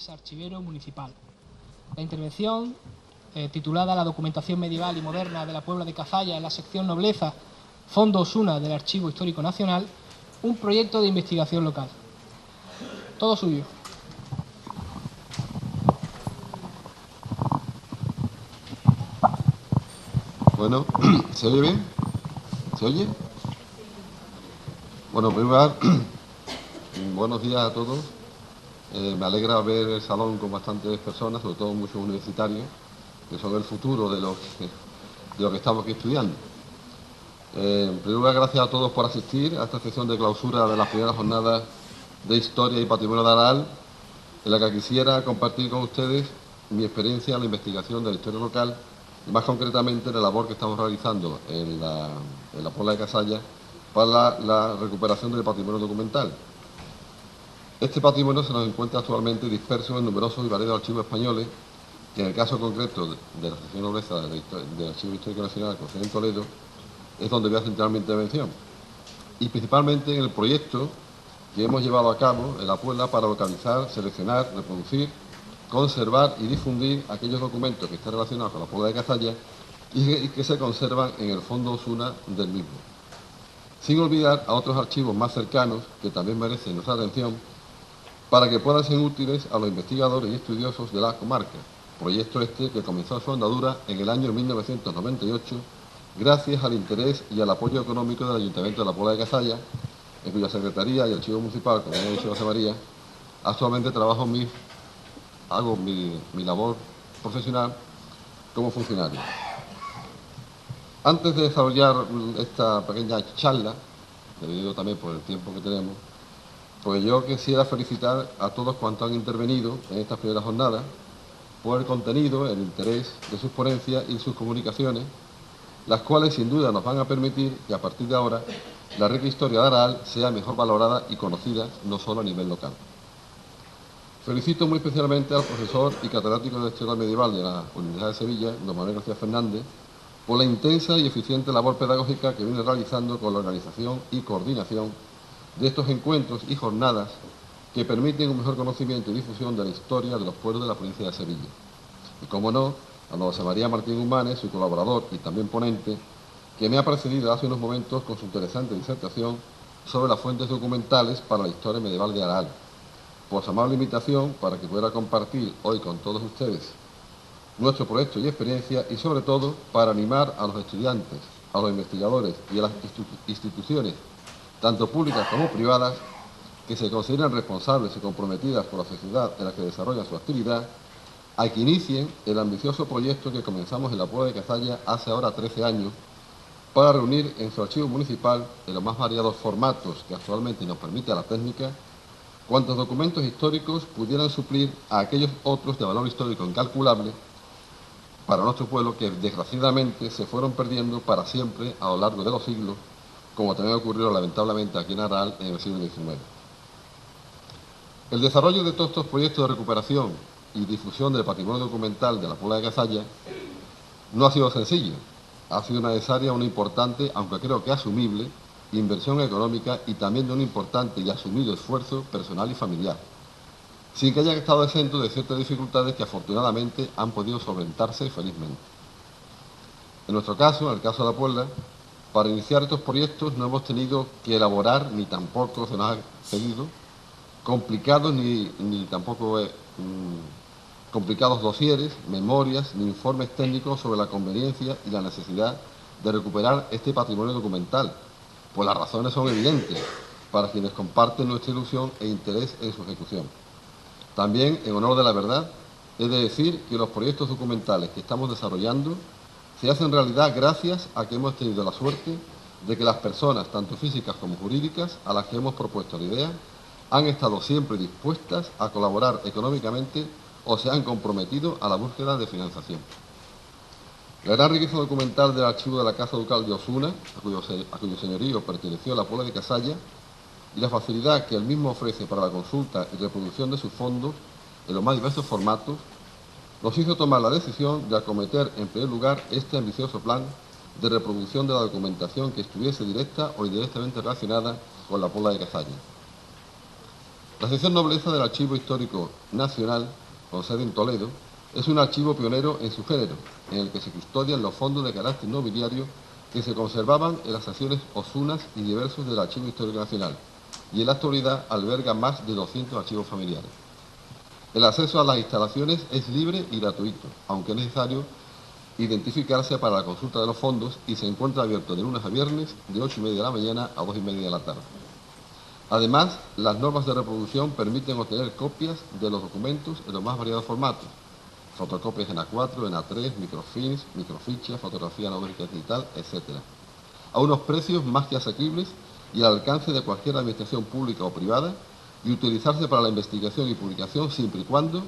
es archivero municipal. La intervención, titulada La documentación medieval y moderna de la Puebla de Cazalla en la sección Nobleza, Fondo Osuna del Archivo Histórico Nacional, un proyecto de investigación local. Todo suyo. Bueno, ¿se oye bien? ¿Se oye? Bueno, en primer lugar, buenos días a todos. Me alegra ver el salón con bastantes personas, sobre todo muchos universitarios, que son el futuro de lo que estamos aquí estudiando. En primer lugar, gracias a todos por asistir a esta sesión de clausura de las primeras jornadas de Historia y Patrimonio de Aral, en la que quisiera compartir con ustedes mi experiencia en la investigación de la historia local y más concretamente la labor que estamos realizando en la Puebla de Cazalla para la recuperación del patrimonio documental. Este patrimonio se nos encuentra actualmente disperso en numerosos y variados archivos españoles, que en el caso concreto de la sección Nobleza del Archivo Histórico Nacional, con sede en Toledo, es donde voy a centrar mi intervención. Y principalmente en el proyecto que hemos llevado a cabo en la Puebla para localizar, seleccionar, reproducir, conservar y difundir aquellos documentos que están relacionados con la Puebla de Cazalla y que se conservan en el Fondo Osuna del mismo. Sin olvidar a otros archivos más cercanos que también merecen nuestra atención para que puedan ser útiles a los investigadores y estudiosos de la comarca. Proyecto este que comenzó su andadura en el año 1998 gracias al interés y al apoyo económico del Ayuntamiento de la Puebla de Cazalla, en cuya Secretaría y Archivo Municipal, como ya ha dicho José María, actualmente hago mi labor profesional como funcionario. Antes de desarrollar esta pequeña charla, debido también por el tiempo que tenemos, pues yo quisiera felicitar a todos cuantos han intervenido en estas primeras jornadas por el contenido, el interés de sus ponencias y sus comunicaciones, las cuales sin duda nos van a permitir que a partir de ahora la rica historia de Aral sea mejor valorada y conocida no solo a nivel local. Felicito muy especialmente al profesor y catedrático de Historia Medieval de la Universidad de Sevilla, don Manuel García Fernández, por la intensa y eficiente labor pedagógica que viene realizando con la organización y coordinación de estos encuentros y jornadas que permiten un mejor conocimiento y difusión de la historia de los pueblos de la provincia de Sevilla. Y, como no, a don José María Martín Humanes, su colaborador y también ponente, que me ha precedido hace unos momentos con su interesante disertación sobre las fuentes documentales para la historia medieval de Aral, por su amable invitación para que pueda compartir hoy con todos ustedes nuestro proyecto y experiencia y, sobre todo, para animar a los estudiantes, a los investigadores y a las instituciones, tanto públicas como privadas, que se consideran responsables y comprometidas por la sociedad en la que desarrollan su actividad, a que inicien el ambicioso proyecto que comenzamos en la Puebla de Cazalla hace ahora 13 años, para reunir en su archivo municipal, en los más variados formatos que actualmente nos permite la técnica, cuantos documentos históricos pudieran suplir a aquellos otros de valor histórico incalculable para nuestro pueblo que desgraciadamente se fueron perdiendo para siempre a lo largo de los siglos, como también ocurrió lamentablemente aquí en Aral en el siglo XIX. El desarrollo de todos estos proyectos de recuperación y difusión del patrimonio documental de la Puebla de Cazalla no ha sido sencillo. Ha sido necesaria una importante, aunque creo que asumible, inversión económica y también de un importante y asumido esfuerzo personal y familiar, sin que haya estado exento de ciertas dificultades que afortunadamente han podido solventarse felizmente. En nuestro caso, en el caso de la Puebla, para iniciar estos proyectos no hemos tenido que elaborar, ni tampoco se nos ha pedido, complicados complicados dosieres, memorias ni informes técnicos sobre la conveniencia y la necesidad de recuperar este patrimonio documental, pues las razones son evidentes para quienes comparten nuestra ilusión e interés en su ejecución. También, en honor de la verdad, he de decir que los proyectos documentales que estamos desarrollando se hacen realidad gracias a que hemos tenido la suerte de que las personas, tanto físicas como jurídicas, a las que hemos propuesto la idea, han estado siempre dispuestas a colaborar económicamente o se han comprometido a la búsqueda de financiación. La gran riqueza documental del archivo de la Casa Ducal de Osuna, a cuyo señorío perteneció la Puebla de Cazalla, y la facilidad que el mismo ofrece para la consulta y reproducción de sus fondos en los más diversos formatos, nos hizo tomar la decisión de acometer en primer lugar este ambicioso plan de reproducción de la documentación que estuviese directa o indirectamente relacionada con la Puebla de Cazalla. La sección Nobleza del Archivo Histórico Nacional, con sede en Toledo, es un archivo pionero en su género, en el que se custodian los fondos de carácter nobiliario que se conservaban en las secciones Osunas y diversos del Archivo Histórico Nacional, y en la actualidad alberga más de 200 archivos familiares. El acceso a las instalaciones es libre y gratuito, aunque es necesario identificarse para la consulta de los fondos, y se encuentra abierto de lunes a viernes de 8:30 de la mañana a 2:30 de la tarde. Además, las normas de reproducción permiten obtener copias de los documentos en los más variados formatos: fotocopias en A4, en A3, microfilms, microfichas, fotografía analógica digital, etc., a unos precios más que asequibles y al alcance de cualquier administración pública o privada, y utilizarse para la investigación y publicación siempre y cuando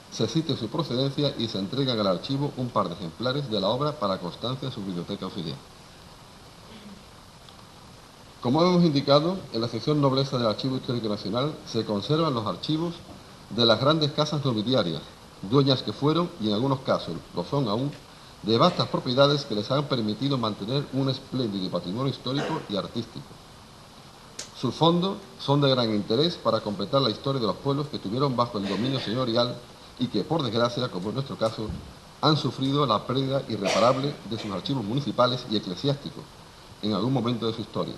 se cite su procedencia y se entregan al archivo un par de ejemplares de la obra para constancia en su biblioteca auxiliar. Como hemos indicado, en la sección Nobleza del Archivo Histórico Nacional se conservan los archivos de las grandes casas nobiliarias, dueñas que fueron, y en algunos casos lo son aún, de vastas propiedades que les han permitido mantener un espléndido patrimonio histórico y artístico. Sus fondos son de gran interés para completar la historia de los pueblos que tuvieron bajo el dominio señorial y que, por desgracia, como en nuestro caso, han sufrido la pérdida irreparable de sus archivos municipales y eclesiásticos en algún momento de su historia,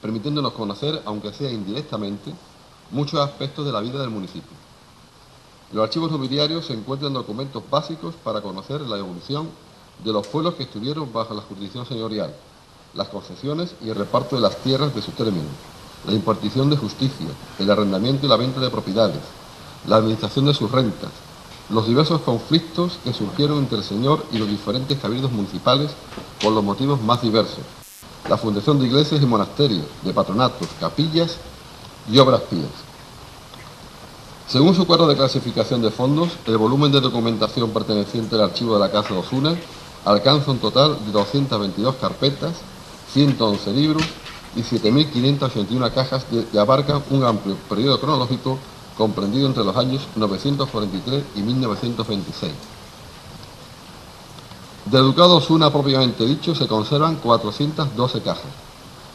permitiéndonos conocer, aunque sea indirectamente, muchos aspectos de la vida del municipio. Los archivos nobiliarios se encuentran documentos básicos para conocer la evolución de los pueblos que estuvieron bajo la jurisdicción señorial, las concesiones y el reparto de las tierras de su término, la impartición de justicia, el arrendamiento y la venta de propiedades, la administración de sus rentas, los diversos conflictos que surgieron entre el señor y los diferentes cabildos municipales por los motivos más diversos, la fundación de iglesias y monasterios, de patronatos, capillas y obras pías. Según su cuadro de clasificación de fondos, el volumen de documentación perteneciente al archivo de la Casa de Osuna alcanza un total de 222 carpetas, 111 libros y 7.581 cajas que abarcan un amplio periodo cronológico comprendido entre los años 943 y 1926. Del Ducado de Osuna propiamente dicho se conservan 412 cajas.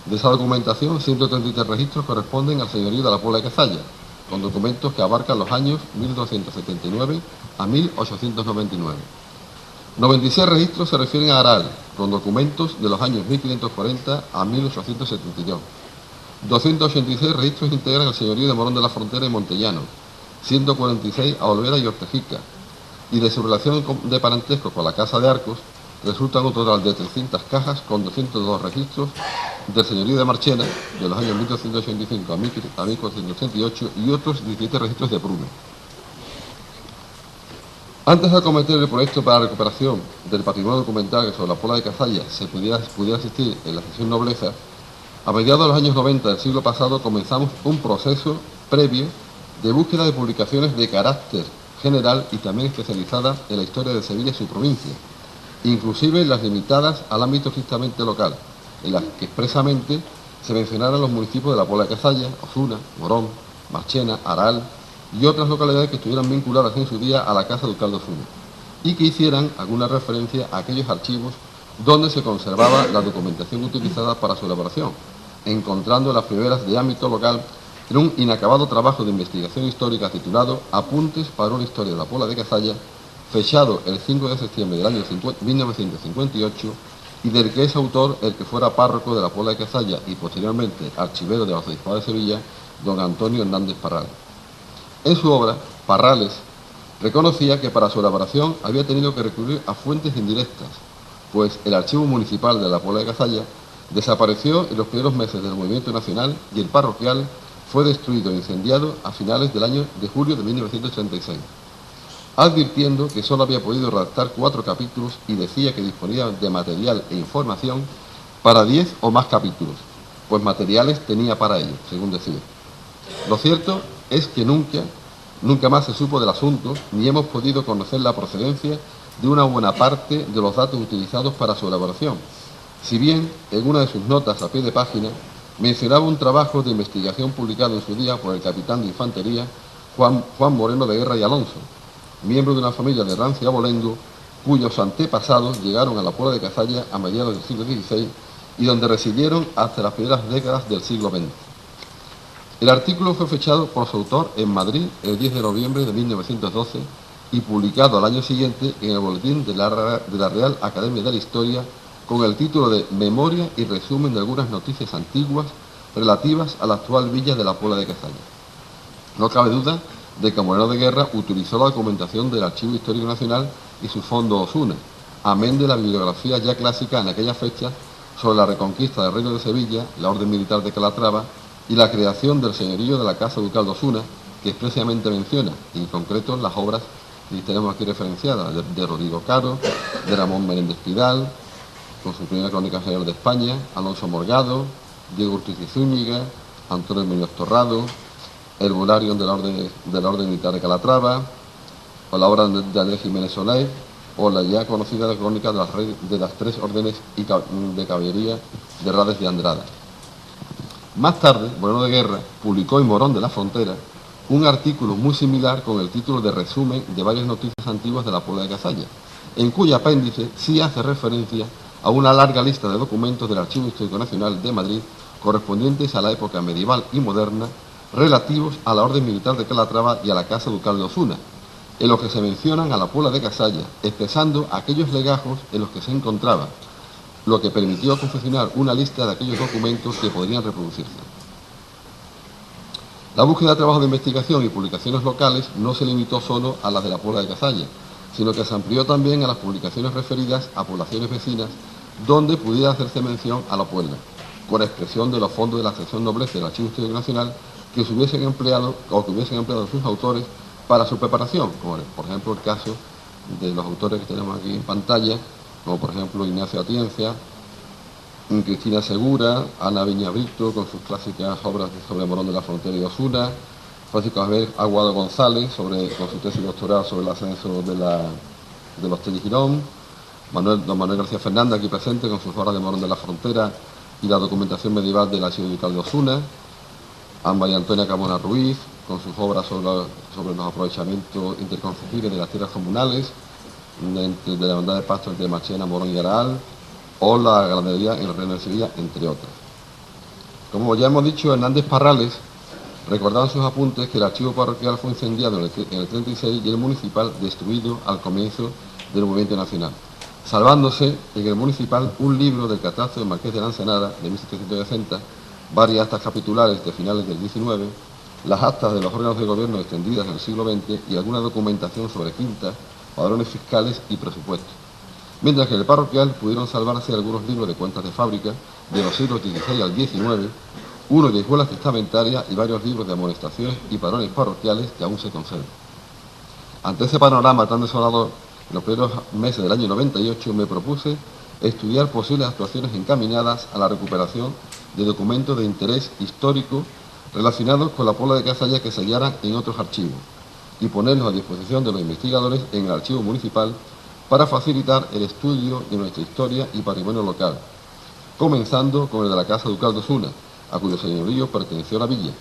De esa documentación, 133 registros corresponden al señorío de la Puebla de Cazalla, con documentos que abarcan los años 1279 a 1899. 96 registros se refieren a Aral, con documentos de los años 1540 a 1872. 286 registros integran el señorío de Morón de la Frontera y Montellano, 146 a Olvera y Ortejica, y de su relación de parentesco con la Casa de Arcos resultan un total de 300 cajas con 202 registros del señorío de Marchena de los años 1285 a 1488 y otros 17 registros de Prune. Antes de acometer el proyecto para la recuperación del patrimonio documental que sobre la Puebla de Cazalla se pudiera asistir en la sección Nobleza, a mediados de los años 90 del siglo pasado comenzamos un proceso previo de búsqueda de publicaciones de carácter general y también especializada en la historia de Sevilla y su provincia, inclusive las limitadas al ámbito estrictamente local, en las que expresamente se mencionaran los municipios de la Puebla de Cazalla, Osuna, Morón, Marchena, Aral y otras localidades que estuvieran vinculadas en su día a la Casa Ducal de Osuna, y que hicieran alguna referencia a aquellos archivos donde se conservaba la documentación utilizada para su elaboración, encontrando las primeras de ámbito local en un inacabado trabajo de investigación histórica titulado Apuntes para una historia de la Puebla de Cazalla, fechado el 5 de septiembre del año 1958, y del que es autor el que fuera párroco de la Puebla de Cazalla y posteriormente archivero de la Arzobispado de Sevilla, don Antonio Hernández Parrales. En su obra, Parrales reconocía que para su elaboración había tenido que recurrir a fuentes indirectas, pues el archivo municipal de la Puebla de Cazalla desapareció en los primeros meses del movimiento nacional y el parroquial fue destruido e incendiado a finales del año de julio de 1936, advirtiendo que solo había podido redactar 4 capítulos y decía que disponía de material e información para 10 o más capítulos, pues materiales tenía para ello, según decía. Lo cierto es que nunca más se supo del asunto, ni hemos podido conocer la procedencia de una buena parte de los datos utilizados para su elaboración, si bien en una de sus notas a pie de página mencionaba un trabajo de investigación publicado en su día por el capitán de infantería Juan Moreno de Guerra y Alonso, miembro de una familia de Rancia Abolengo, cuyos antepasados llegaron a la Puebla de Cazalla a mediados del siglo XVI y donde residieron hasta las primeras décadas del siglo XX. El artículo fue fechado por su autor en Madrid el 10 de noviembre de 1912 y publicado al año siguiente en el Boletín de la Real Academia de la Historia con el título de Memoria y resumen de algunas noticias antiguas relativas a la actual villa de la Puebla de Cazalla. No cabe duda de que Moreno de Guerra utilizó la documentación del Archivo Histórico Nacional y su fondo Osuna, amén de la bibliografía ya clásica en aquella fecha sobre la reconquista del Reino de Sevilla, la Orden Militar de Calatrava y la creación del señorío de la Casa Ducal de Osuna, que expresamente menciona, y en concreto las obras que tenemos aquí referenciadas, de Rodrigo Caro, de Ramón Menéndez Pidal, con su primera crónica general de España, Alonso Morgado, Diego Ortiz y Zúñiga, Antonio Muñoz Torrado, el Bularion de la Orden Militar de Calatrava, o la obra de Andrés Jiménez Soler, o la ya conocida crónica de las tres órdenes de caballería de Rades de Andrada. Más tarde, Moreno de Guerra publicó en Morón de la Frontera un artículo muy similar con el título de resumen de varias noticias antiguas de la Puebla de Cazalla, en cuyo apéndice sí hace referencia a una larga lista de documentos del Archivo Histórico Nacional de Madrid correspondientes a la época medieval y moderna, relativos a la Orden Militar de Calatrava y a la Casa Ducal de Osuna, en los que se mencionan a la Puebla de Cazalla, expresando aquellos legajos en los que se encontraba, lo que permitió confeccionar una lista de aquellos documentos que podrían reproducirse. La búsqueda de trabajos de investigación y publicaciones locales no se limitó solo a las de la Puebla de Cazalla, sino que se amplió también a las publicaciones referidas a poblaciones vecinas donde pudiera hacerse mención a la Puebla, con expresión de los fondos de la sección nobleza del Archivo Histórico Nacional que se hubiesen empleado o que hubiesen empleado sus autores para su preparación, como por ejemplo el caso de los autores que tenemos aquí en pantalla, como por ejemplo Ignacio Atienza, Cristina Segura, Ana Viñabrito con sus clásicas obras sobre Morón de la Frontera y Osuna, Francisco Javier Aguado González con su tesis doctoral sobre el ascenso de los Teligirón, don Manuel García Fernández aquí presente con sus obras de Morón de la Frontera y la documentación medieval del Archivo Ducal de Osuna, María Antonia Carmona Ruiz con sus obras sobre los aprovechamientos interconcejiles de las tierras comunales, de la Hermandad de Pasto entre Marchena, Morón y Araal, o la ganadería en el Reino de Sevilla, entre otras. Como ya hemos dicho, Hernández Parrales recordaba en sus apuntes que el archivo parroquial fue incendiado en el 36 y el municipal destruido al comienzo del movimiento nacional, salvándose en el municipal un libro del catastro del Marqués de la Ensenada de 1760, varias actas capitulares de finales del 19, las actas de los órganos de gobierno extendidas en el siglo XX y alguna documentación sobre quintas, padrones fiscales y presupuestos. Mientras que en el parroquial pudieron salvarse algunos libros de cuentas de fábrica de los siglos XVI al XIX, uno de escuelas testamentarias y varios libros de amonestaciones y padrones parroquiales que aún se conservan. Ante ese panorama tan desolador, en los primeros meses del año 98 me propuse estudiar posibles actuaciones encaminadas a la recuperación de documentos de interés histórico relacionados con la Puebla de Cazalla que se hallaran en otros archivos y ponerlos a disposición de los investigadores en el archivo municipal para facilitar el estudio de nuestra historia y patrimonio local, comenzando con el de la Casa Ducal de Osuna, a cuyo señorío perteneció la villa.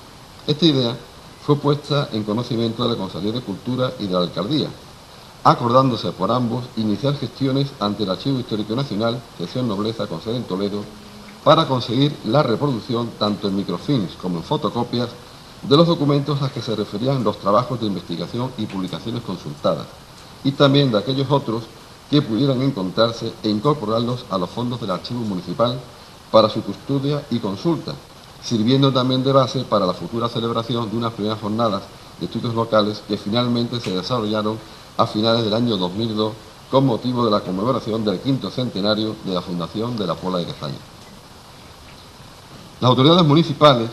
Esta idea fue puesta en conocimiento de la Consejería de Cultura y de la Alcaldía, acordándose por ambos iniciar gestiones ante el Archivo Histórico Nacional, sección Nobleza con sede en Toledo, para conseguir la reproducción, tanto en microfilms como en fotocopias, de los documentos a que se referían los trabajos de investigación y publicaciones consultadas, y también de aquellos otros que pudieran encontrarse e incorporarlos a los fondos del archivo municipal para su custodia y consulta, sirviendo también de base para la futura celebración de unas primeras jornadas de estudios locales que finalmente se desarrollaron a finales del año 2002 con motivo de la conmemoración del 5º centenario de la fundación de la Puebla de Cazalla. Las autoridades municipales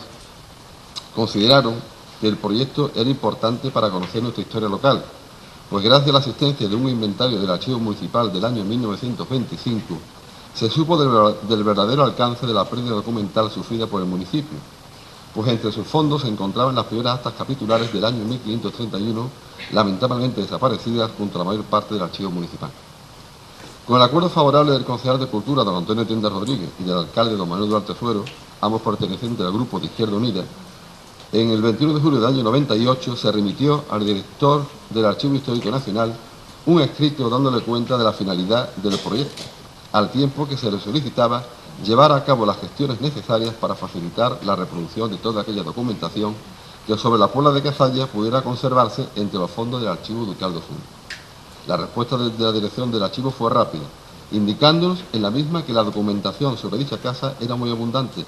consideraron que el proyecto era importante para conocer nuestra historia local, pues gracias a la asistencia de un inventario del archivo municipal del año 1925, se supo del verdadero alcance de la pérdida documental sufrida por el municipio, pues entre sus fondos se encontraban las primeras actas capitulares del año 1531, lamentablemente desaparecidas junto a la mayor parte del archivo municipal. Con el acuerdo favorable del concejal de Cultura, don Antonio Tienda Rodríguez, y del alcalde, don Manuel Duarte Suero, ambos pertenecientes al grupo de Izquierda Unida, en el 21 de julio del año 98 se remitió al director del Archivo Histórico Nacional un escrito dándole cuenta de la finalidad del proyecto, al tiempo que se le solicitaba llevar a cabo las gestiones necesarias para facilitar la reproducción de toda aquella documentación que sobre la Puebla de Cazalla pudiera conservarse entre los fondos del Archivo Ducal de Osuna. La respuesta de la dirección del archivo fue rápida, indicándonos en la misma que la documentación sobre dicha casa era muy abundante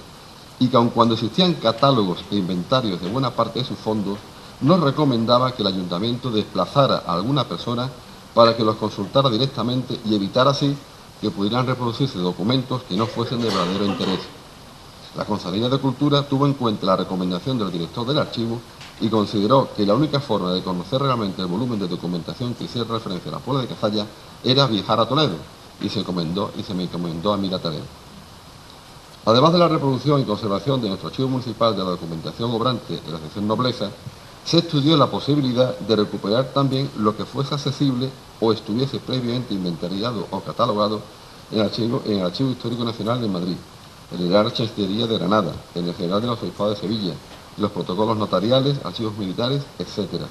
y que aun cuando existían catálogos e inventarios de buena parte de sus fondos, nos recomendaba que el ayuntamiento desplazara a alguna persona para que los consultara directamente y evitar así que pudieran reproducirse documentos que no fuesen de verdadero interés. La Consejería de Cultura tuvo en cuenta la recomendación del director del archivo y consideró que la única forma de conocer realmente el volumen de documentación que hiciera referencia a la Puebla de Cazalla era viajar a Toledo, y se me encomendó a mí la tarea. Además de la reproducción y conservación de nuestro archivo municipal de la documentación obrante de la sección Nobleza, se estudió la posibilidad de recuperar también lo que fuese accesible o estuviese previamente inventariado o catalogado en el Archivo Histórico Nacional de Madrid, en el Real Chancillería de Granada, en el General del Obispado de Sevilla, los protocolos notariales, archivos militares, etc.,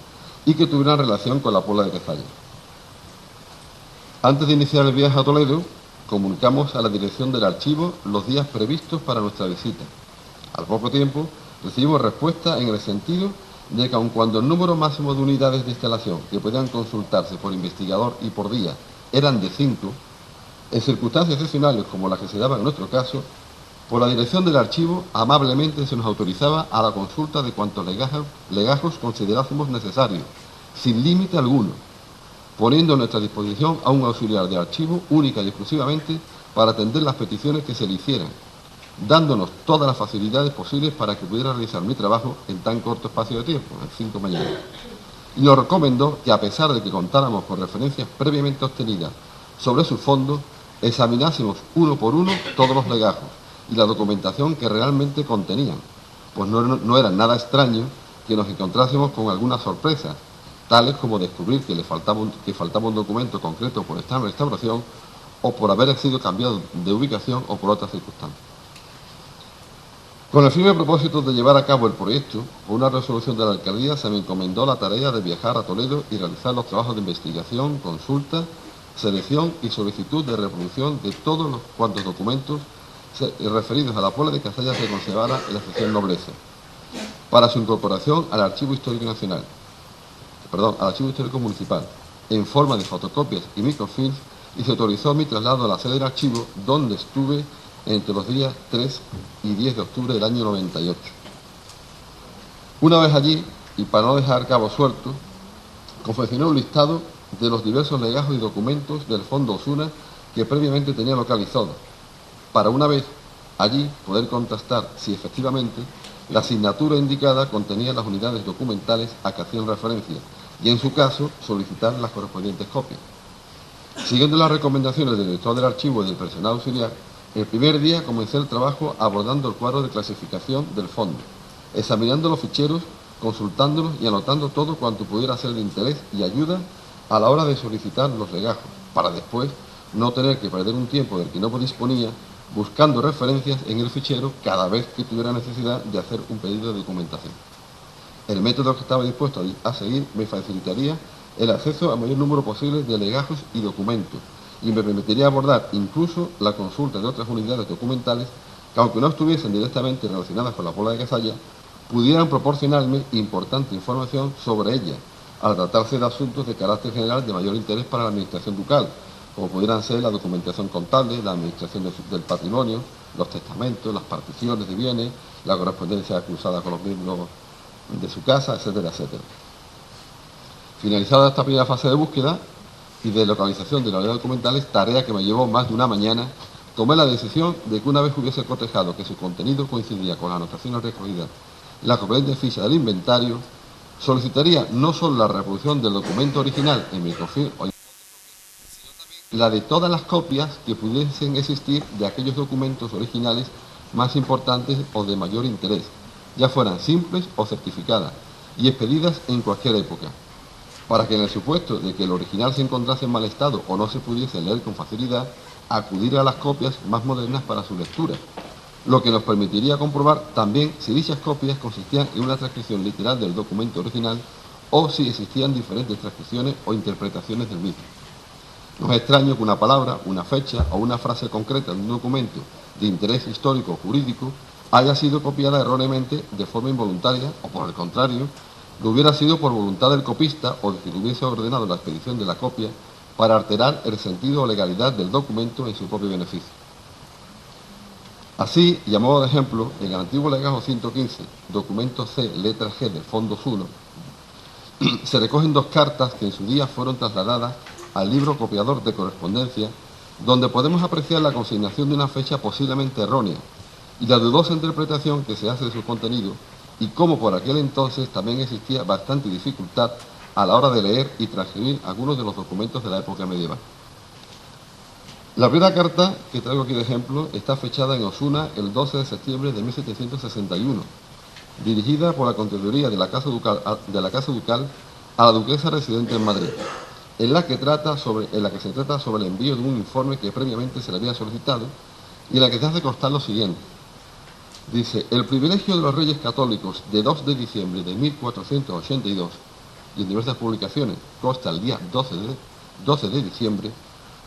y que tuvieran relación con la Puebla de Cazalla. Antes de iniciar el viaje a Toledo, comunicamos a la dirección del archivo los días previstos para nuestra visita. Al poco tiempo, recibimos respuesta en el sentido de que aun cuando el número máximo de unidades de instalación que podían consultarse por investigador y por día eran de 5, en circunstancias excepcionales como las que se daban en nuestro caso, por la dirección del archivo amablemente se nos autorizaba a la consulta de cuantos legajos considerásemos necesarios, sin límite alguno, poniendo a nuestra disposición a un auxiliar de archivo única y exclusivamente para atender las peticiones que se le hicieran, dándonos todas las facilidades posibles para que pudiera realizar mi trabajo en tan corto espacio de tiempo, en 5 mañanas. Y nos recomendó que, a pesar de que contáramos con referencias previamente obtenidas sobre sus fondos, examinásemos uno por uno todos los legajos y la documentación que realmente contenían, pues no era nada extraño que nos encontrásemos con algunas sorpresas, tales como descubrir que faltaba un documento concreto por estar en restauración o por haber sido cambiado de ubicación o por otras circunstancias. Con el firme propósito de llevar a cabo el proyecto, por una resolución de la alcaldía se me encomendó la tarea de viajar a Toledo y realizar los trabajos de investigación, consulta, selección y solicitud de reproducción de todos los cuantos documentos referidos a la Puebla de Cazalla se conservara en la sección Nobleza, para su incorporación al Archivo Histórico Municipal, en forma de fotocopias y microfilms, y se autorizó mi traslado a la sede del archivo, donde estuve entre los días 3 y 10 de octubre del año 98. Una vez allí, y para no dejar cabos sueltos, confeccioné un listado de los diversos legajos y documentos del Fondo Osuna que previamente tenía localizado, para una vez allí poder contrastar si efectivamente la asignatura indicada contenía las unidades documentales a que hacían referencia y, en su caso, solicitar las correspondientes copias. Siguiendo las recomendaciones del director del archivo y del personal auxiliar, el primer día comencé el trabajo abordando el cuadro de clasificación del fondo, examinando los ficheros, consultándolos y anotando todo cuanto pudiera ser de interés y ayuda a la hora de solicitar los legajos, para después no tener que perder un tiempo del que no disponía buscando referencias en el fichero cada vez que tuviera necesidad de hacer un pedido de documentación. El método que estaba dispuesto a seguir me facilitaría el acceso al mayor número posible de legajos y documentos y me permitiría abordar incluso la consulta de otras unidades documentales que, aunque no estuviesen directamente relacionadas con la Puebla de Cazalla, pudieran proporcionarme importante información sobre ella, al tratarse de asuntos de carácter general de mayor interés para la Administración ducal, como pudieran ser la documentación contable, la administración del patrimonio, los testamentos, las particiones de bienes, la correspondencia cruzada con los miembros de su casa, etcétera, etcétera. Finalizada esta primera fase de búsqueda y de localización de la unidad documentales, tarea que me llevó más de una mañana, tomé la decisión de que, una vez hubiese cotejado que su contenido coincidía con las anotaciones recogidas en la correspondiente ficha del inventario, solicitaría no solo la reproducción del documento original en microfilm, la de todas las copias que pudiesen existir de aquellos documentos originales más importantes o de mayor interés, ya fueran simples o certificadas, y expedidas en cualquier época, para que, en el supuesto de que el original se encontrase en mal estado o no se pudiese leer con facilidad, acudir a las copias más modernas para su lectura, lo que nos permitiría comprobar también si dichas copias consistían en una transcripción literal del documento original o si existían diferentes transcripciones o interpretaciones del mismo. No es extraño que una palabra, una fecha o una frase concreta de un documento de interés histórico o jurídico haya sido copiada erróneamente de forma involuntaria o, por el contrario, lo hubiera sido por voluntad del copista o de quien hubiese ordenado la expedición de la copia para alterar el sentido o legalidad del documento en su propio beneficio. Así, y a modo de ejemplo, en el antiguo legajo 115, documento C, letra G del Fondos 1, se recogen 2 cartas que en su día fueron trasladadas al libro copiador de correspondencia, donde podemos apreciar la consignación de una fecha posiblemente errónea y la dudosa interpretación que se hace de su contenido, y cómo por aquel entonces también existía bastante dificultad a la hora de leer y transcribir algunos de los documentos de la época medieval. La primera carta que traigo aquí de ejemplo está fechada en Osuna el 12 de septiembre de 1761, dirigida por la Contaduría de la Casa Ducal a la duquesa residente en Madrid, en la que se trata sobre el envío de un informe que previamente se le había solicitado y en la que se hace constar lo siguiente. Dice: el privilegio de los Reyes Católicos de 2 de diciembre de 1482, y en diversas publicaciones consta el día 12 de diciembre,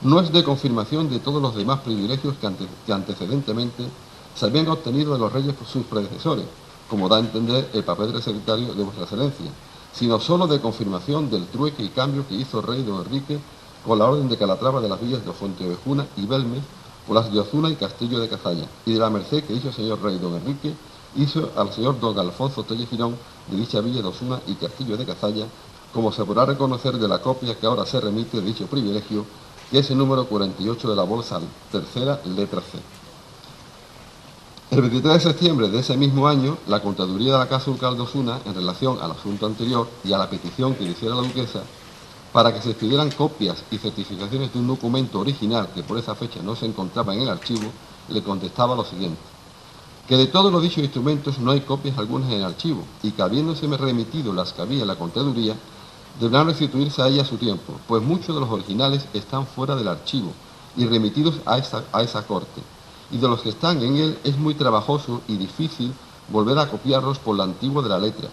no es de confirmación de todos los demás privilegios que antecedentemente se habían obtenido de los reyes sus predecesores, como da a entender el papel del secretario de vuestra excelencia, sino solo de confirmación del trueque y cambio que hizo el rey don Enrique con la orden de Calatrava de las villas de Fuenteovejuna y Belmes por las de Ozuna y Castillo de Cazalla, y de la merced que hizo el señor rey don Enrique hizo al señor don Alfonso Telle Girón de dicha villa de Ozuna y Castillo de Cazalla, como se podrá reconocer de la copia que ahora se remite de dicho privilegio, que es el número 48 de la bolsa, tercera letra C. El 23 de septiembre de ese mismo año, la Contaduría de la Casa Ducal de Osuna, en relación al asunto anterior y a la petición que le hiciera la duquesa, para que se expidieran copias y certificaciones de un documento original que por esa fecha no se encontraba en el archivo, le contestaba lo siguiente: que de todos los dichos instrumentos no hay copias algunas en el archivo, y que habiéndoseme remitido las que había en la Contaduría, deberán restituirse a ella a su tiempo, pues muchos de los originales están fuera del archivo y remitidos a esa corte, y de los que están en él es muy trabajoso y difícil volver a copiarlos por la antigua de la letra.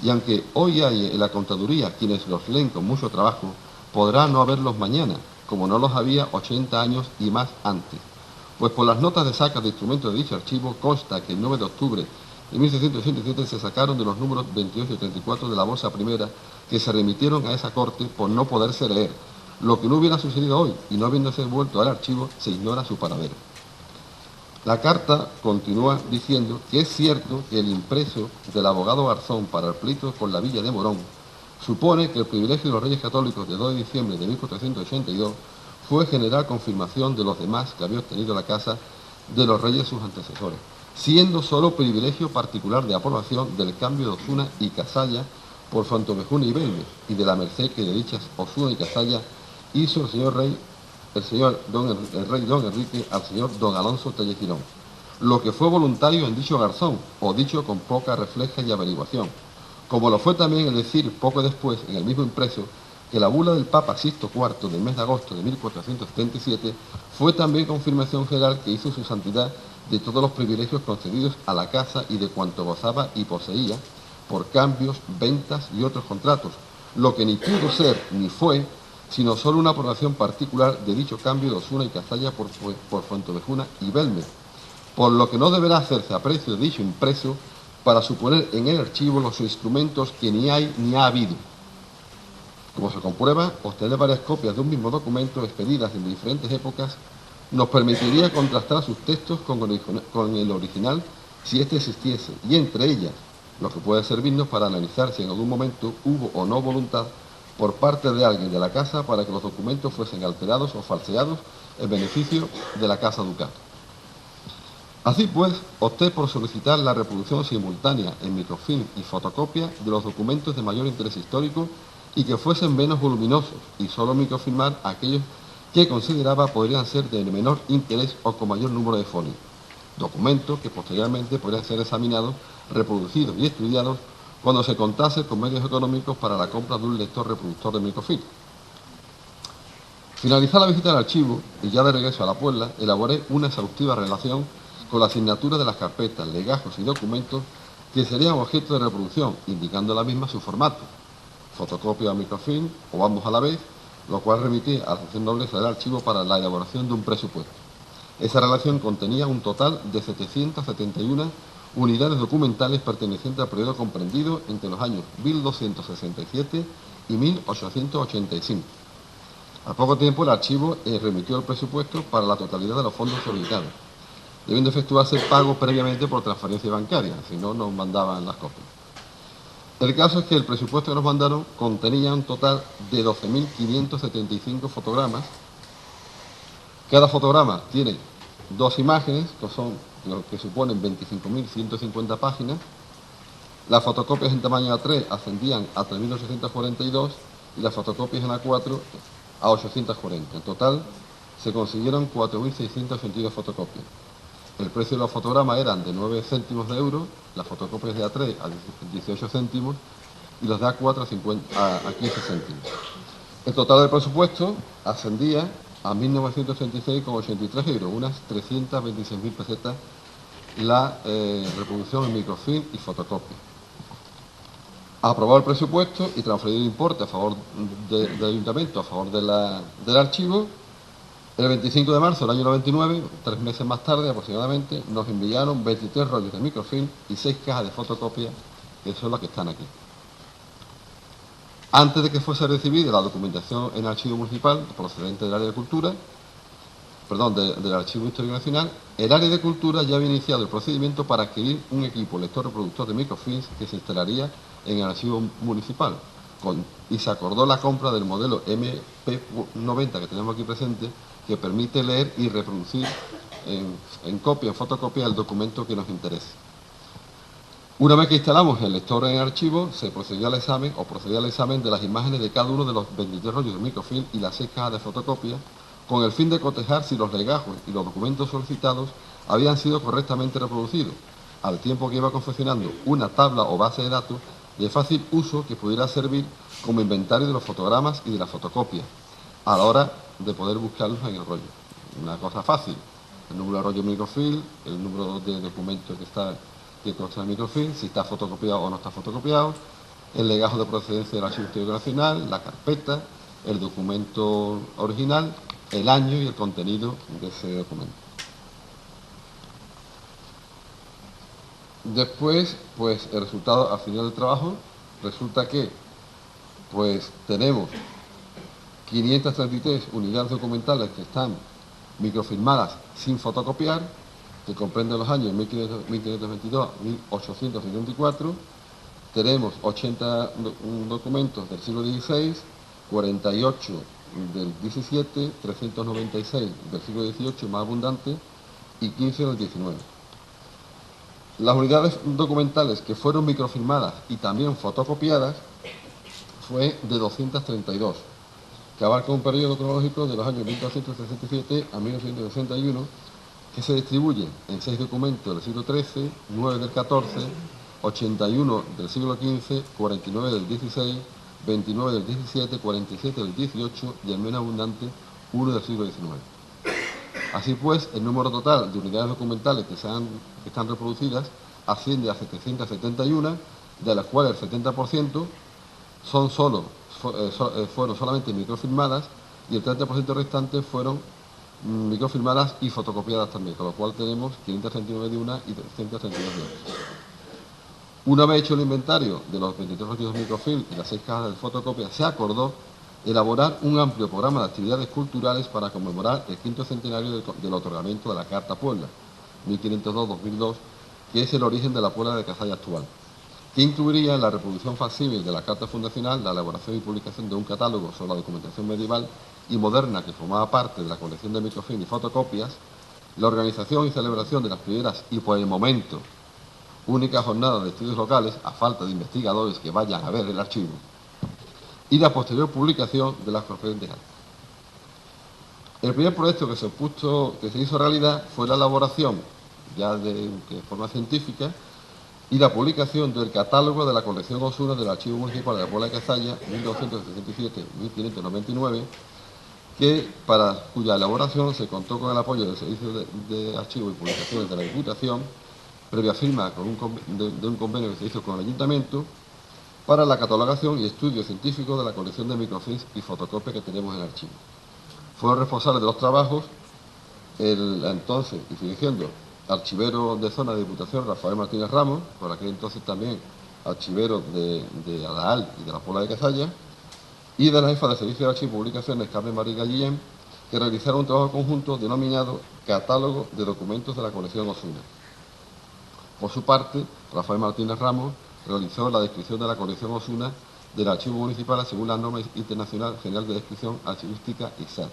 Y aunque hoy hay en la Contaduría quienes los leen con mucho trabajo, podrá no haberlos mañana, como no los había 80 años y más antes, pues por las notas de sacas de instrumentos de dicho archivo consta que el 9 de octubre de 1687 se sacaron de los números 28 y 34 de la bolsa primera que se remitieron a esa corte por no poderse leer, lo que no hubiera sucedido hoy, y no habiéndose vuelto al archivo, se ignora su paradero. La carta continúa diciendo que es cierto que el impreso del abogado Garzón para el pleito con la villa de Morón supone que el privilegio de los Reyes Católicos de 2 de diciembre de 1482 fue general confirmación de los demás que había obtenido la casa de los reyes sus antecesores, siendo solo privilegio particular de aprobación del cambio de Osuna y Cazalla por Fuenteovejuna y Belmes, y de la merced que de dichas Osuna y Cazalla hizo el rey don Enrique al señor don Alonso Telle Girón, lo que fue voluntario en dicho Garzón, o dicho con poca refleja y averiguación, como lo fue también el decir poco después, en el mismo impreso, que la bula del Papa Sixto IV del mes de agosto de 1477 fue también confirmación general que hizo su santidad de todos los privilegios concedidos a la casa y de cuanto gozaba y poseía por cambios, ventas y otros contratos, lo que ni pudo ser ni fue, sino solo una aprobación particular de dicho cambio de Osuna y Cazalla por Fuenteovejuna y Belmes, por lo que no deberá hacerse aprecio de dicho impreso para suponer en el archivo los instrumentos que ni hay ni ha habido. Como se comprueba, obtener varias copias de un mismo documento expedidas en diferentes épocas nos permitiría contrastar sus textos con el original si éste existiese, y entre ellas, lo que puede servirnos para analizar si en algún momento hubo o no voluntad por parte de alguien de la casa para que los documentos fuesen alterados o falseados en beneficio de la Casa Ducal. Así pues, opté por solicitar la reproducción simultánea en microfilm y fotocopia de los documentos de mayor interés histórico y que fuesen menos voluminosos, y solo microfilmar aquellos que consideraba podrían ser de menor interés o con mayor número de folios, documentos que posteriormente podrían ser examinados, reproducidos y estudiados cuando se contase con medios económicos para la compra de un lector reproductor de microfilm. Finalizada la visita al archivo y ya de regreso a la Puebla, elaboré una exhaustiva relación con la asignatura de las carpetas, legajos y documentos que serían objeto de reproducción, indicando la misma su formato, fotocopia o microfilm, o ambos a la vez, lo cual remití a la Asociación Nobleza del Archivo para la elaboración de un presupuesto. Esa relación contenía un total de 771 unidades documentales pertenecientes al periodo comprendido entre los años 1267 y 1885. Al poco tiempo, el archivo remitió el presupuesto para la totalidad de los fondos solicitados, debiendo efectuarse el pago previamente por transferencia bancaria, si no, nos mandaban las copias. El caso es que el presupuesto que nos mandaron contenía un total de 12.575 fotogramas. Cada fotograma tiene 2 imágenes, que suponen 25.150 páginas. Las fotocopias en tamaño A3 ascendían a 3.842 y las fotocopias en A4 a 840. En total se consiguieron 4.682 fotocopias. El precio de los fotogramas eran de 9 céntimos de euro, las fotocopias de A3 a 18 céntimos y los de A4 a 15 céntimos. El total del presupuesto ascendía a 1.936,83 euros, unas 326.000 pesetas, la reproducción en microfilm y fotocopia. Aprobado el presupuesto y transferido el importe a favor del ayuntamiento, a favor del archivo, el 25 de marzo del año 99, 3 meses más tarde aproximadamente, nos enviaron 23 rollos de microfilm y 6 cajas de fotocopia, que son las que están aquí. Antes de que fuese recibida la documentación en el archivo municipal procedente del área de cultura, del Archivo Histórico Nacional, el área de cultura ya había iniciado el procedimiento para adquirir un equipo lector reproductor de microfilms que se instalaría en el archivo municipal y se acordó la compra del modelo MP90 que tenemos aquí presente, que permite leer y reproducir en copia, en fotocopia, el documento que nos interese. Una vez que instalamos el lector en el archivo, se procedió al examen de las imágenes de cada uno de los 23 rollos de microfilm y las 6 cajas de fotocopia, con el fin de cotejar si los legajos y los documentos solicitados habían sido correctamente reproducidos, al tiempo que iba confeccionando una tabla o base de datos de fácil uso que pudiera servir como inventario de los fotogramas y de las fotocopias, a la hora de poder buscarlos en el rollo. Una cosa fácil: el número de rollo microfilm, el número de documentos que consta el microfilm, si está fotocopiado o no está fotocopiado, el legajo de procedencia del Archivo Histórico Nacional, la carpeta, el documento original, el año y el contenido de ese documento. Después, pues el resultado al final del trabajo, resulta que pues tenemos 533 unidades documentales que están microfilmadas sin fotocopiar, que comprenden los años 1522 a 1874. Tenemos 80 documentos del siglo XVI, 48 del XVII, 396 del siglo XVIII, más abundante, y 15 del XIX. Las unidades documentales que fueron microfilmadas y también fotocopiadas fue de 232, que abarca un periodo cronológico de los años 1267 a 1961, que se distribuye en 6 documentos del siglo XIII, 9 del XIV, 81 del siglo XV, 49 del XVI, 29 del XVII, 47 del XVIII y el menos abundante, 1 del siglo XIX. Así pues, el número total de unidades documentales que están reproducidas asciende a 771, de las cuales el 70% fueron solamente microfilmadas y el 30% restante fueron microfilmadas y fotocopiadas también, con lo cual tenemos 539 de una y 332 de otras. Una vez hecho el inventario de los 23 rollos de microfilm y las 6 cajas de fotocopia, se acordó elaborar un amplio programa de actividades culturales para conmemorar el 5º centenario del otorgamiento de la Carta Puebla, 1502-2002, que es el origen de la Puebla de Cazalla actual, que incluiría la reproducción facsímil de la Carta Fundacional, la elaboración y publicación de un catálogo sobre la documentación medieval y moderna que formaba parte de la colección de microfilm y fotocopias, la organización y celebración de las primeras y, por el momento, únicas jornadas de estudios locales, a falta de investigadores que vayan a ver el archivo, y la posterior publicación de las correspondientes actas. El primer proyecto que se hizo realidad fue la elaboración, ya de forma científica, y la publicación del catálogo de la colección Osuna del Archivo Municipal de la Puebla de Cazalla, 1267-1599, cuya elaboración se contó con el apoyo del Servicio de Archivo y Publicaciones de la Diputación, previa firma de un convenio que se hizo con el Ayuntamiento, para la catalogación y estudio científico de la colección de microfilms y fotocopias que tenemos en el archivo. Fueron responsables de los trabajos el entonces, y sigue siendo, archivero de zona de Diputación Rafael Martínez Ramos, por aquel entonces también archivero de Adaal y de la Puebla de Cazalla, y de la jefa de Servicio de Archivo y Publicaciones, Carmen María Guillén, que realizaron un trabajo conjunto denominado Catálogo de Documentos de la Colección Osuna. Por su parte, Rafael Martínez Ramos realizó la descripción de la colección Osuna del Archivo Municipal según la norma internacional general de descripción archivística ISAT.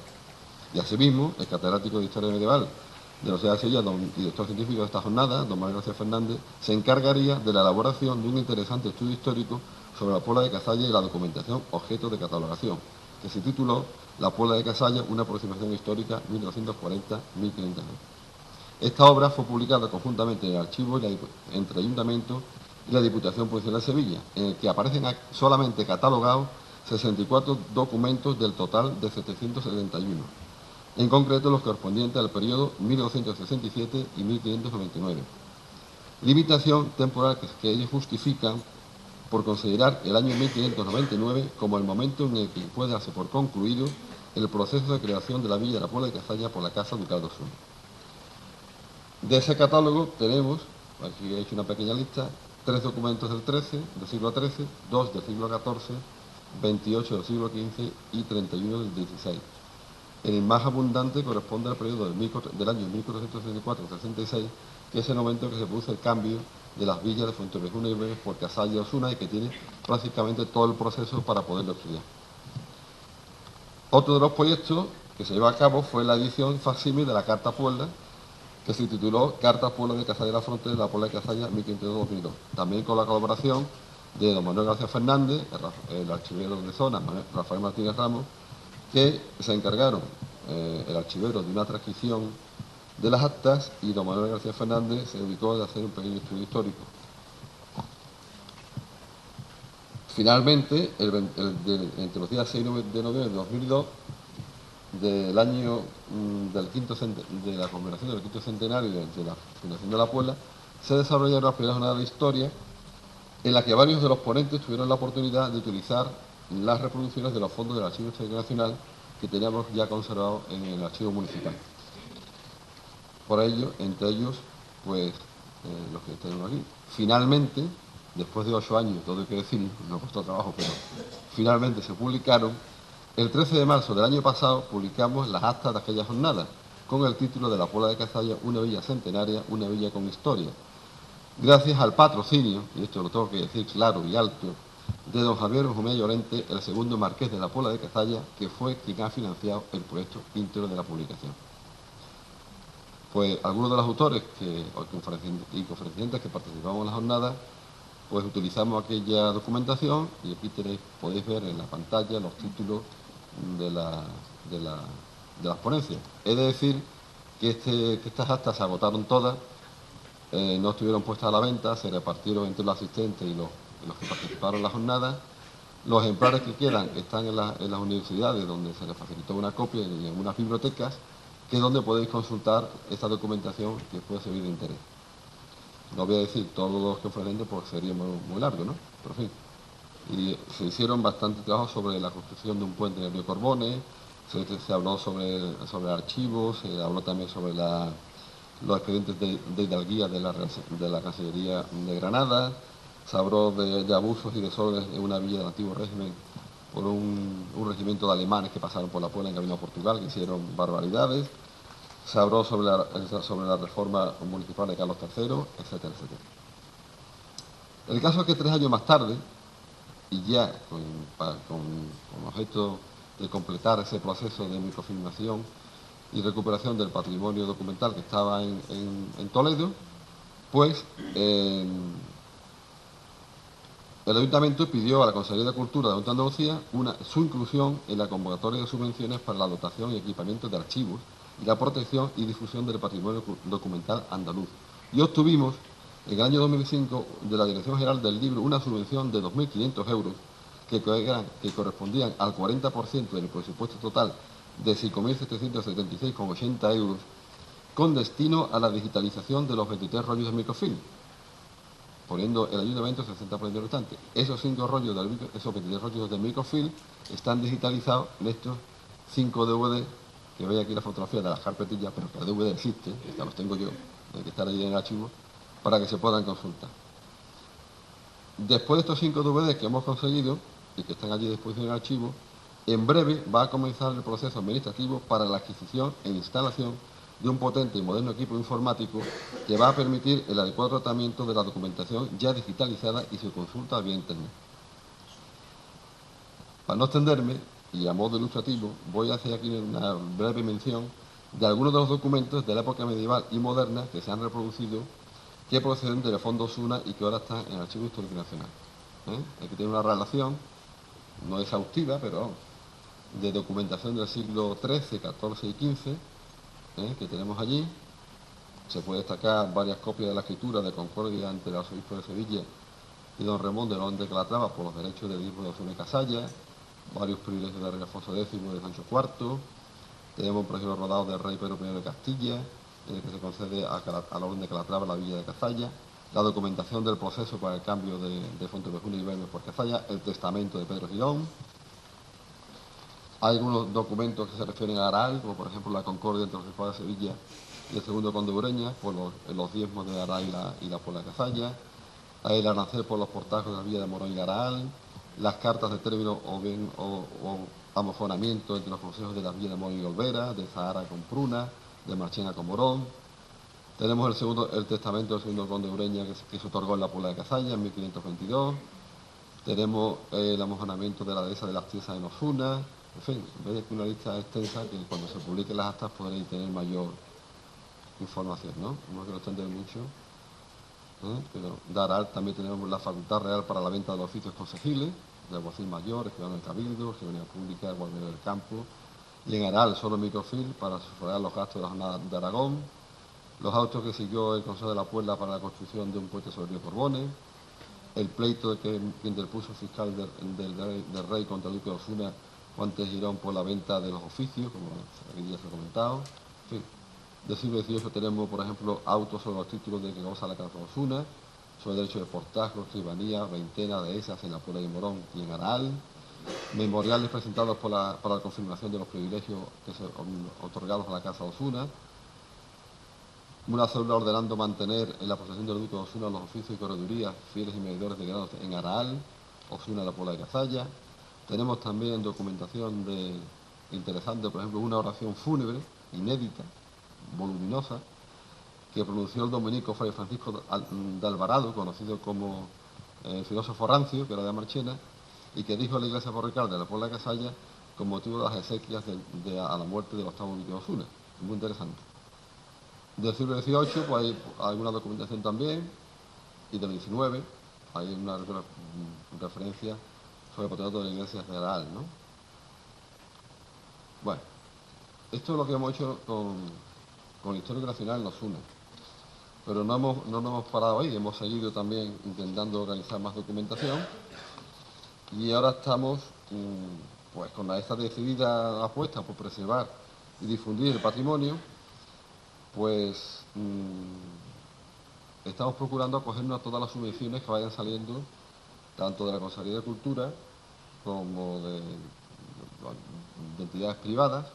Y asimismo, el catedrático de Historia Medieval de la Universidad de Sevilla y director científico de esta jornada, don Manuel García Fernández, se encargaría de la elaboración de un interesante estudio histórico sobre la Puebla de Cazalla y la documentación objeto de catalogación, que se tituló La Puebla de Cazalla, una aproximación histórica 1940-1500. Esta obra fue publicada conjuntamente en el archivo entre el Ayuntamiento y la Diputación Provincial de Sevilla, en el que aparecen solamente catalogados 64 documentos del total de 771, en concreto los correspondientes al periodo 1267 y 1599. Limitación temporal que ellos justifican por considerar el año 1599 como el momento en el que puede darse por concluido el proceso de creación de la Villa de la Puebla de Cazalla por la Casa Ducal de Osuna. De ese catálogo tenemos, aquí he hecho una pequeña lista, 3 documentos del XIII, del siglo XIII, 2 del siglo XIV, 28 del siglo XV y 31 del XVI. El más abundante corresponde al periodo del año 1464-66, que es el momento en que se produce el cambio de las villas de Fuentevejuna y Breves por Cazalla y Osuna, y que tiene prácticamente todo el proceso para poderlo estudiar. Otro de los proyectos que se llevó a cabo fue la edición facsímil de la Carta Puebla, que se tituló Carta Puebla de Cazalla de la Frontera de la Puebla de Cazalla 1502-2002, también con la colaboración de don Manuel García Fernández, el archivero de zona, Rafael Martínez Ramos, que se encargaron, el archivero, de una transcripción de las actas, y don Manuel García Fernández se dedicó a hacer un pequeño estudio histórico. Finalmente, entre los días 6 de noviembre de 2002, del año de la conmemoración del quinto centenario de la fundación de la Puebla, se desarrollaron las primeras jornadas de historia, en la que varios de los ponentes tuvieron la oportunidad de utilizar las reproducciones de los fondos del Archivo Histórico Nacional que teníamos ya conservados en el archivo municipal. Por ello, entre ellos, pues, los que tenemos aquí. Finalmente, después de 8 años, todo hay que decir, no costó trabajo, pero finalmente se publicaron. El 13 de marzo del año pasado publicamos las actas de aquella jornada, con el título de La Puebla de Cazalla, una villa centenaria, una villa con historia. Gracias al patrocinio, y esto lo tengo que decir claro y alto, de don Javier Jumé Llorente, el segundo marqués de la Puebla de Cazalla, que fue quien ha financiado el proyecto íntegro de la publicación. Pues algunos de los autores y conferenciantes que participamos en la jornada, pues utilizamos aquella documentación, y aquí podéis ver en la pantalla los títulos de las ponencias. He de decir que estas actas se agotaron todas, no estuvieron puestas a la venta, se repartieron entre los asistentes y los que participaron en la jornada. Los ejemplares que quedan están en las universidades, donde se les facilitó una copia, y en unas bibliotecas, que es donde podéis consultar esta documentación que puede servir de interés. No voy a decir todos los que ofrecen, porque sería muy largo, ¿no? Pero en fin. Y se hicieron bastante trabajo sobre la construcción de un puente en el río Corbones, se habló sobre archivos, se habló también sobre los expedientes de hidalguía de la Cancillería de Granada, se habló de abusos y desórdenes en una villa del antiguo régimen por un regimiento de alemanes que pasaron por la Puebla en camino a Portugal, que hicieron barbaridades. Se habló sobre la reforma municipal de Carlos III, etcétera, etcétera. El caso es que 3 años más tarde, y ya con objeto de completar ese proceso de microfilmación y recuperación del patrimonio documental que estaba en Toledo, pues el Ayuntamiento pidió a la Consejería de Cultura de la Junta de Andalucía su inclusión en la convocatoria de subvenciones para la dotación y equipamiento de archivos y la protección y difusión del patrimonio documental andaluz. Y obtuvimos, en el año 2005, de la Dirección General del Libro, una subvención de 2.500 euros que correspondían al 40% del presupuesto total de 5.776,80 euros, con destino a la digitalización de los 23 rollos de microfilm, poniendo el Ayuntamiento 60% restante. Esos 23 rollos de microfilm están digitalizados en estos 5 DVD que veis aquí la fotografía de las carpetillas, pero que el DVD existe, que los tengo yo, hay que estar ahí en el archivo, para que se puedan consultar. Después de estos 5 DVDs que hemos conseguido y que están allí a disposición en el archivo, en breve va a comenzar el proceso administrativo para la adquisición e instalación de un potente y moderno equipo informático que va a permitir el adecuado tratamiento de la documentación ya digitalizada y su consulta vía Internet. Para no extenderme, y a modo ilustrativo, voy a hacer aquí una breve mención de algunos de los documentos de la época medieval y moderna que se han reproducido, que proceden del Fondo Osuna y que ahora están en el Archivo Histórico Nacional. Aquí tiene una relación, no exhaustiva, pero vamos, de documentación del siglo XIII, XIV y XV, que tenemos allí. Se puede destacar varias copias de la escritura de concordia entre el arzobispo de Sevilla y don Ramón de León de Calatrava por los derechos del obispo de Osuna y Casalla, varios privilegios de rey Alfonso X y de Sancho IV. Tenemos, por ejemplo, rodados del rey Pedro I de Castilla, en el que se concede a la orden de Calatrava la villa de Cazalla, la documentación del proceso para el cambio de Fontevejuna y Belmes por Cazalla, el testamento de Pedro Girón. Hay algunos documentos que se refieren a Aral, como por ejemplo la concordia entre los obispados de Sevilla y el segundo conde de Ureña, por los diezmos de Aral y la Puebla de Cazalla. Hay el arancel por los portajos de la villa de Morón y Aral, las cartas de término o amofonamiento entre los consejos de la villa de Morón y Olvera, de Zahara con Pruna, de Marchena con Morón. Tenemos el testamento del segundo conde de Ureña que se otorgó en la Puebla de Cazalla en 1522. Tenemos el amofonamiento de la dehesa de las Tiesas en Osuna. En fin, veis aquí una lista extensa que cuando se publiquen las actas podréis tener mayor información, ¿no? No quiero extender mucho, pero de Aral también tenemos la facultad real para la venta de los oficios consejiles, de alguacil mayor, escribano del cabildo, escribanía pública, guardián del campo, y en Aral solo microfilm para sufragar los gastos de la jornada de Aragón, los autos que siguió el Consejo de la Puebla para la construcción de un puente sobre el río Borbones, el pleito que interpuso el fiscal del rey contra el duque de Osuna, Juan T. Girón, por la venta de los oficios, como aquí ya se ha comentado. En fin, del siglo XVIII tenemos, por ejemplo, autos sobre los títulos de que goza la casa de Osuna, sobre el derecho de portajo, escribanía, veintena, dehesas en la Puebla de Morón y en Aral, memoriales presentados para la confirmación de los privilegios que se otorgados a la casa de Osuna, una cédula ordenando mantener en la posesión del duque de Osuna los oficios y corredurías, fieles y medidores de grados en Aral, Osuna, la Puebla de Cazalla. Tenemos también documentación interesante, por ejemplo, una oración fúnebre, inédita, voluminosa, que pronunció el dominico Fray Francisco de Alvarado, conocido como el filósofo rancio, que era de Marchena, y que dijo a la iglesia parroquial de la Puebla de Cazalla con motivo de las exequias a la muerte del octavo duque de Osuna. Muy interesante. Del siglo XVIII pues hay alguna documentación también, y del XIX hay una referencia sobre el patronato de la Iglesia General, ¿no? Bueno, esto es lo que hemos hecho con el Histórico Nacional en Osuna. Pero no nos hemos parado ahí, hemos seguido también intentando organizar más documentación y ahora estamos pues con esta decidida apuesta por preservar y difundir el patrimonio, pues estamos procurando acogernos a todas las subvenciones que vayan saliendo, tanto de la Consejería de Cultura como de entidades privadas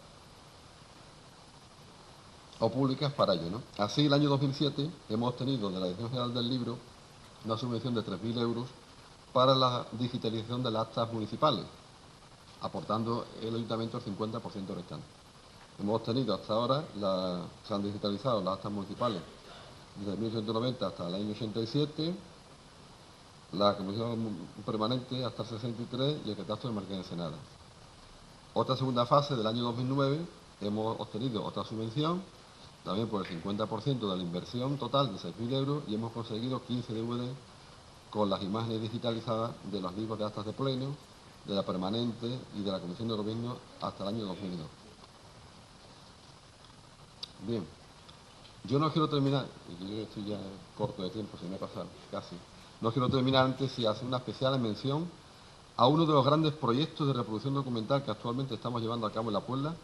o públicas para ello, ¿no? Así, el año 2007 hemos obtenido de la Dirección General del Libro una subvención de 3.000 euros para la digitalización de las actas municipales, aportando el Ayuntamiento el 50% restante. Hemos obtenido hasta ahora, se han digitalizado las actas municipales desde 1990 hasta el año 87, la Comisión Permanente hasta el 63 y el catastro de Marqués de Ensenada. Otra segunda fase del año 2009 hemos obtenido otra subvención, también por el 50% de la inversión total de 6.000 euros y hemos conseguido 15 DVD con las imágenes digitalizadas de los libros de actas de pleno, de la Permanente y de la Comisión de Gobierno hasta el año 2002. Bien, yo no quiero terminar, y yo estoy ya corto de tiempo, se me ha pasado casi, no quiero terminar antes si hacer una especial mención a uno de los grandes proyectos de reproducción documental que actualmente estamos llevando a cabo en la Puebla,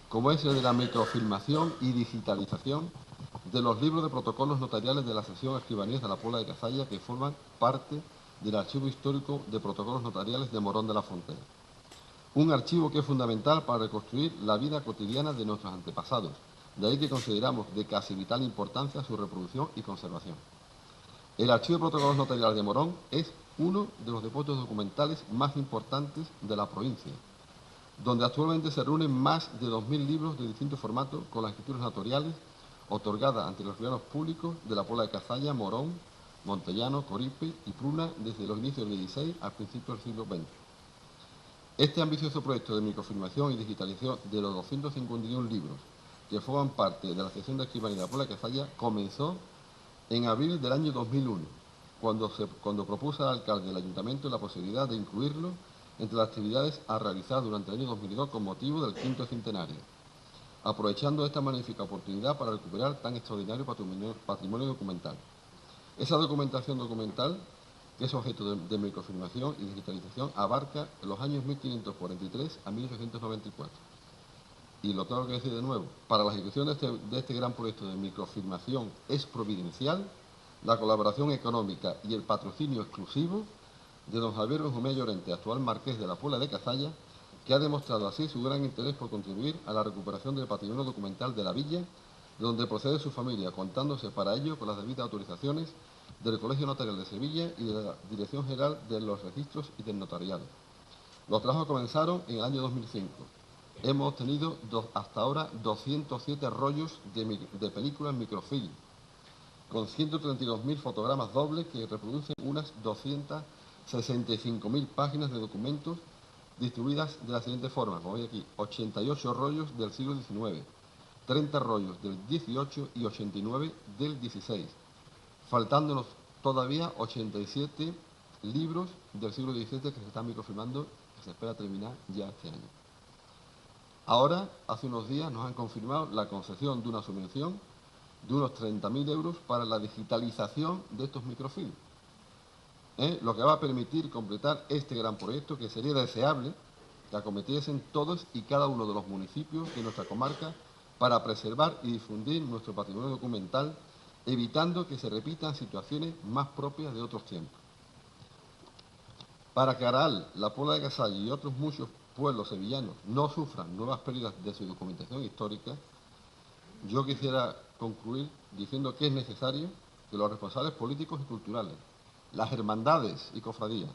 como es el de la microfilmación y digitalización de los libros de protocolos notariales de la sección Escribanías de la Puebla de Cazalla que forman parte del Archivo Histórico de Protocolos Notariales de Morón de la Frontera. Un archivo que es fundamental para reconstruir la vida cotidiana de nuestros antepasados. De ahí que consideramos de casi vital importancia su reproducción y conservación. El Archivo de Protocolos Notariales de Morón es uno de los depósitos documentales más importantes de la provincia, donde actualmente se reúnen más de 2.000 libros de distintos formatos con las escrituras notariales otorgadas ante los ciudadanos públicos de la Puebla de Cazalla, Morón, Montellano, Coripe y Pruna desde los inicios del XVI al principio del siglo XX. Este ambicioso proyecto de microfilmación y digitalización de los 251 libros que forman parte de la sección de escribanía de la Puebla de Cazalla comenzó en abril del año 2001, cuando propuso al alcalde del ayuntamiento la posibilidad de incluirlo entre las actividades a realizar durante el año 2002 con motivo del 5º centenario, aprovechando esta magnífica oportunidad para recuperar tan extraordinario patrimonio documental. Esa documentación documental, que es objeto de microfilmación y digitalización, abarca los años 1543 a 1894. Y lo tengo que decir de nuevo, para la ejecución de este gran proyecto de microfilmación es providencial la colaboración económica y el patrocinio exclusivo de don Javier Benjumea Llorente, actual marqués de la Puebla de Cazalla, que ha demostrado así su gran interés por contribuir a la recuperación del patrimonio documental de la villa, de donde procede su familia, contándose para ello con las debidas autorizaciones del Colegio Notarial de Sevilla y de la Dirección General de los Registros y del Notariado. Los trabajos comenzaron en el año 2005. Hemos obtenido hasta ahora 207 rollos de películas microfilm, con 132.000 fotogramas dobles que reproducen unas 265.000 páginas de documentos distribuidas de la siguiente forma, como veis aquí: 88 rollos del siglo XIX, 30 rollos del XVIII y 89 del XVI, faltándonos todavía 87 libros del siglo XVII que se están microfilmando, que se espera terminar ya este año. Ahora, hace unos días, nos han confirmado la concesión de una subvención de unos 30.000 euros para la digitalización de estos microfilms, lo que va a permitir completar este gran proyecto, que sería deseable que acometiesen todos y cada uno de los municipios de nuestra comarca para preservar y difundir nuestro patrimonio documental, evitando que se repitan situaciones más propias de otros tiempos. Para que Aral, la Puebla de Cazalla y otros muchos pueblos sevillanos no sufran nuevas pérdidas de su documentación histórica, yo quisiera concluir diciendo que es necesario que los responsables políticos y culturales, las hermandades y cofradías,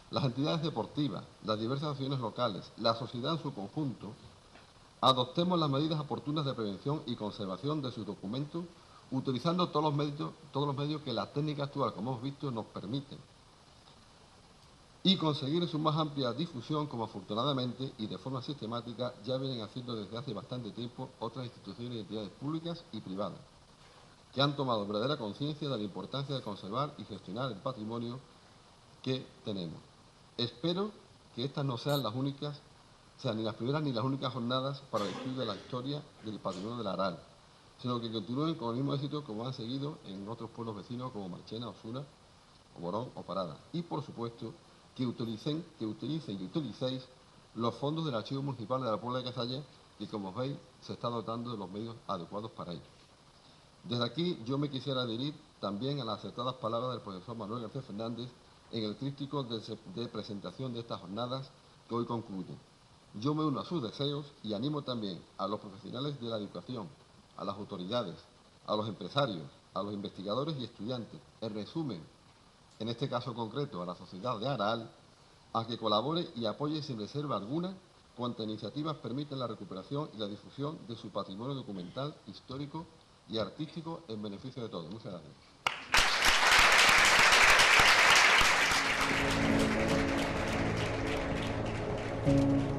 las entidades deportivas, las diversas asociaciones locales, la sociedad en su conjunto, adoptemos las medidas oportunas de prevención y conservación de sus documentos, utilizando todos los medios que la técnica actual, como hemos visto, nos permite, y conseguir su más amplia difusión, como afortunadamente y de forma sistemática ya vienen haciendo desde hace bastante tiempo otras instituciones y entidades públicas y privadas, que han tomado verdadera conciencia de la importancia de conservar y gestionar el patrimonio que tenemos. Espero que estas no sean las únicas, sean ni las primeras ni las únicas jornadas para el estudio de la historia del patrimonio del Aral, sino que continúen con el mismo éxito como han seguido en otros pueblos vecinos como Marchena, Osuna, o Morón o Parada. Y, por supuesto, que utilicéis los fondos del Archivo Municipal de la Puebla de Cazalla, que, como veis, se está dotando de los medios adecuados para ello. Desde aquí yo me quisiera adherir también a las acertadas palabras del profesor Manuel García Fernández en el tríptico de presentación de estas jornadas que hoy concluyen. Yo me uno a sus deseos y animo también a los profesionales de la educación, a las autoridades, a los empresarios, a los investigadores y estudiantes, en resumen, en este caso concreto a la sociedad de Aral, a que colabore y apoye sin reserva alguna cuantas iniciativas permiten la recuperación y la difusión de su patrimonio documental, histórico y artístico en beneficio de todos. Muchas gracias.